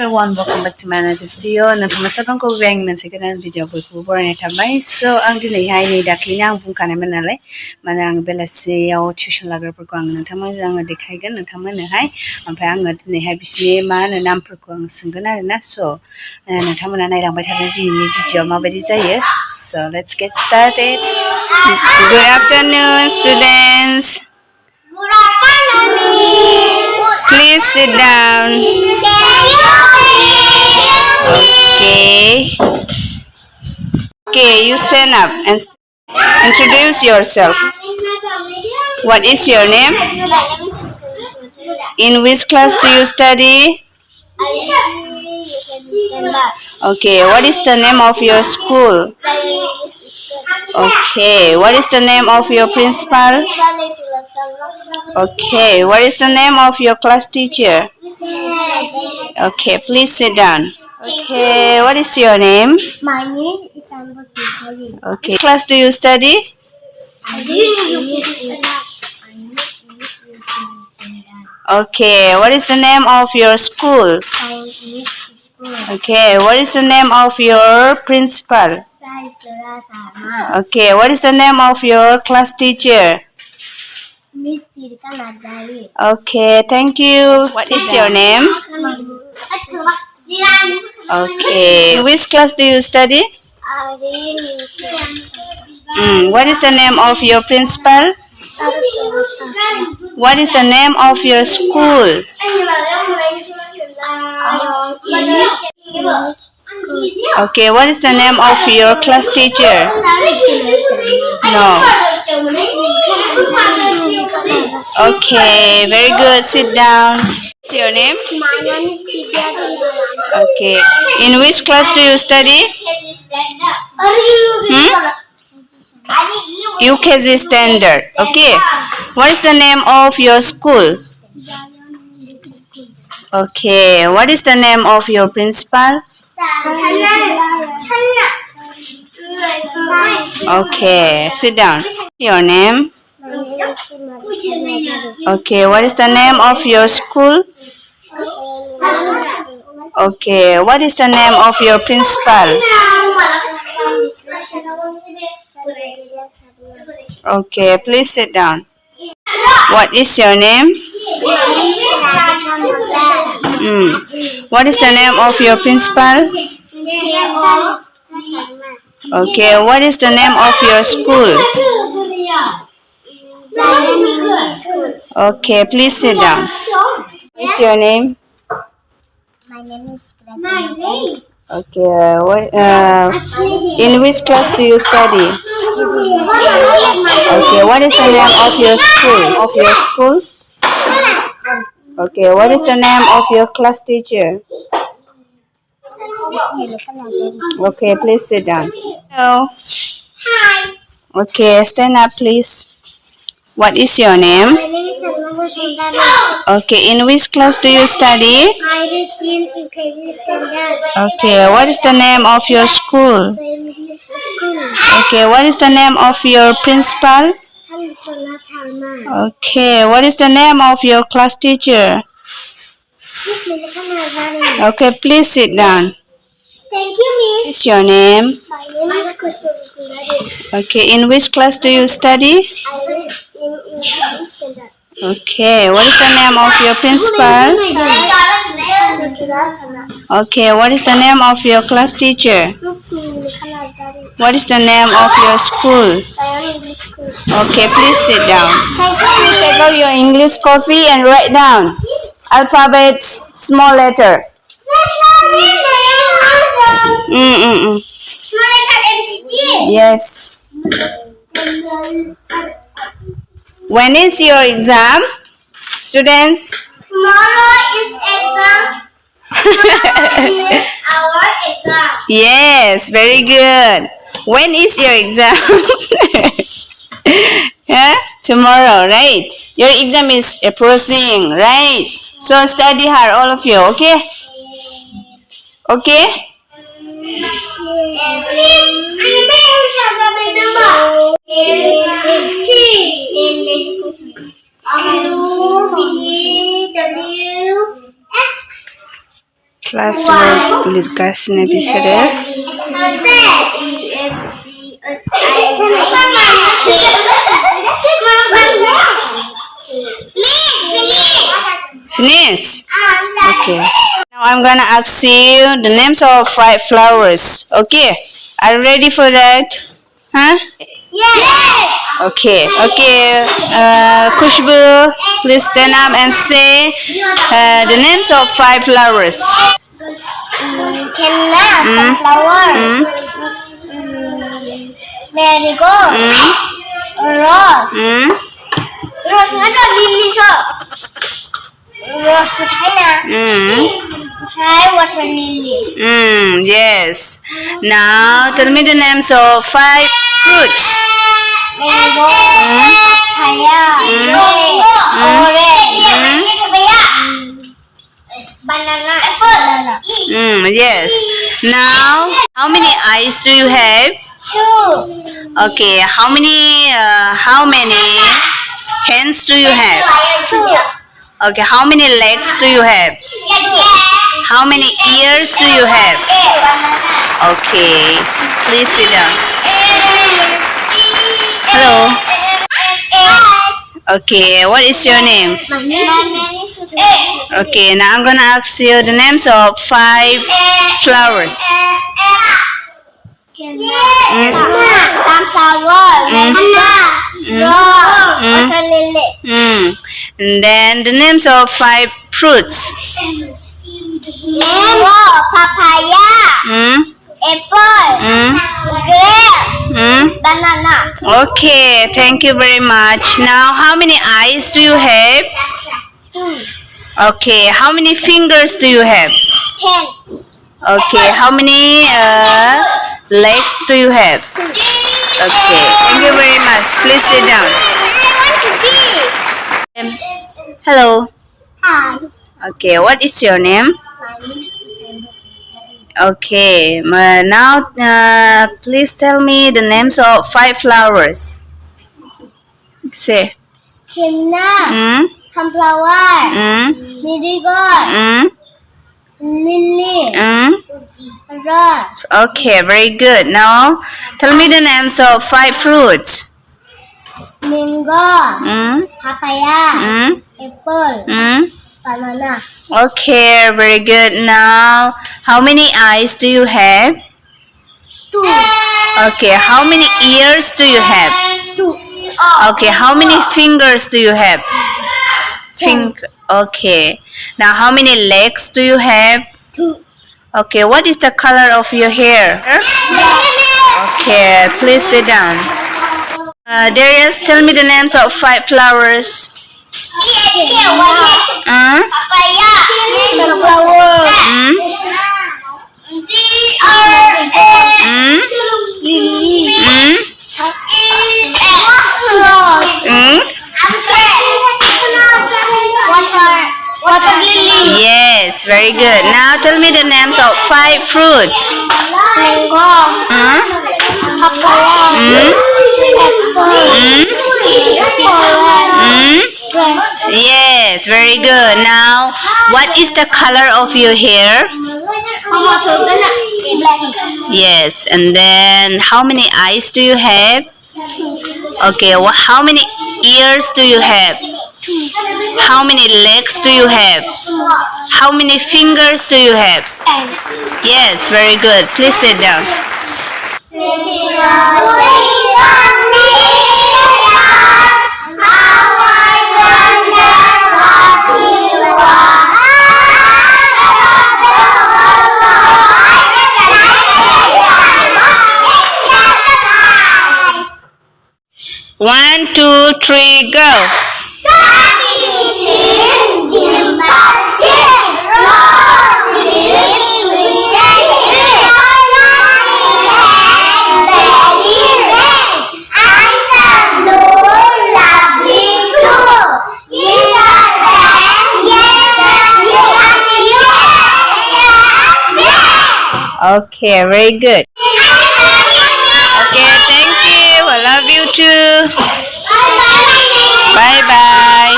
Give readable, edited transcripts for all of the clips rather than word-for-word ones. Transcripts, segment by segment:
Everyone, welcome back to my another video. Nagmamasabang ko biyang nansigaran video ko buburay na tamay. So, ang dinayhay ni dakli niya ang bungkanay manalay. Manang belasiyaw tuition lagar per ko ang nantamay ang dekaygan nantamay na hay. Ampay ang dinayhay bisni man nam per ko ang sungganar na. So, nantamay na nairang baytar na ni video mabadi saya. So, let's get started. Good afternoon, students. Good afternoon. Please sit down. Okay, you stand up and introduce yourself. What is your name? In which class do you study? Okay, what is the name of your school? Okay, what is the name of your principal? Okay, what is the name of your class teacher? Okay, please sit down. Okay, what is your name? My name is Nilikha. Okay, which class do you study? Okay, what is the name of your school? Okay, what is the name of your principal? Okay, what is the name of your class teacher? Narzari. Okay, thank you. What is your name? Okay, in which class do you study? What is the name of your principal? What is the name of your school? Okay, what is the name of your class teacher? No. Okay, very good. Sit down. What's your name? My name is Okay. In which class do you study? UKG standard. Okay. What is the name of your school? Okay. What is the name of your principal? Okay. Sit down. Your name? Okay. What is the name of your school? Okay. What is the name of your principal? Okay. Please sit down. What is your name? What is the name of your principal? Okay. What is the name of your school? Okay. Please sit down. What is your name? My name is Okay. In which class do you study? Okay. What is the name of your school? Okay. What is the name of your class teacher? Okay. Please sit down. Hello. Hi. Okay. Stand up, please. What is your name? My name is Okay. In which class do you study? I read in UKG standard. Okay. What is the name of your school? Okay. What is the name of your principal? Okay. What is the name of your class teacher? Okay. Please sit down. Thank you, What Miss. is your name? My name is Kushma. Okay. In which class do you study? I read in UKG standard. Okay. What is the name of your principal? Okay. What is the name of your class teacher? What is the name of your school? Okay, please sit down. Take out your English copy and write down alphabets, small letter. Yes. When is your exam, students? Tomorrow is exam. Tomorrow is our exam. Yes, very good. When is your exam? Yeah? Tomorrow, right? Your exam is approaching, right? So study hard, all of you, okay? Okay? Flashwork लिरगासिनो बिसोरो Finish? Okay. Now I'm gonna ask you the names of 5 flowers. Okay. Are you ready for that? Huh? Yes. Okay. Okay. Khushbu, please stand up and say the names of 5 flowers. Canna, sunflower. Marigold. Rose. Rose ada lily so. Rose ku thấy nè. Thấy water lily. Yes. Now tell me the names of 5 fruits. Mango. Papaya. Orange. Banana. Apple. Yes. Now how many eyes do you have? 2. Okay. How many hands do you have? 2. Okay. How many legs do you have? How many ears do you have? Okay. Please sit down. Hello. Okay. What is your name? Okay. Now I'm gonna ask you the names of 5 flowers. Sunflower. Rose. Water lily. And then the names of 5 fruits. Mango. Papaya. Apple. Grape. Banana. Okay, thank you very much. Now, how many eyes do you have? 2. Okay, how many fingers do you have? 10. Okay, how many legs do you have? Okay, thank you very much. Please sit down. I want to be. Hello. Hi. Okay, what is your name? Okay, now please tell me the names of 5 flowers. Say. Canna. Sunflower. Marigold. Lily. Rose. Okay, very good. Now, tell me the names of 5 fruits. Mango. Papaya. Apple. Banana. Okay, very good. Now, how many eyes do you have? 2. Okay, how many ears do you have? 2. Okay, how many fingers do you have? Okay. Now, how many legs do you have? 2. Okay, what is the color of your hair? Okay, please sit down. Darius, tell me the names of 5 flowers. Papaya. Sunflower. Lily. Water lily. Yes, very good. Now tell me the names of 5 fruits. Mango. Papaya. Yes, very good. Now, what is the color of your hair? Yes, and then how many eyes do you have? Okay, how many ears do you have? How many legs do you have? How many fingers do you have? Yes, very good. Please sit down. One, two, three, go. Okay, very good. Okay, thank you. I love you too. Bye bye.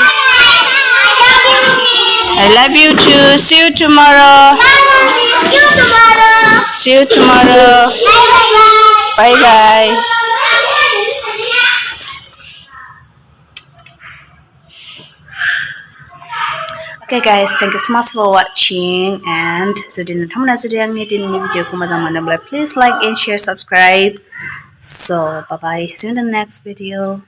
I love you too. See you tomorrow. See you tomorrow. Bye bye. Okay guys, thank you so much for watching, and जुदि नोंथांमोना जुदि आंनि दिनैनि भिडिअखौ मोजां मोनोब्ला please like and share, subscribe. So bye bye, see you in the next video.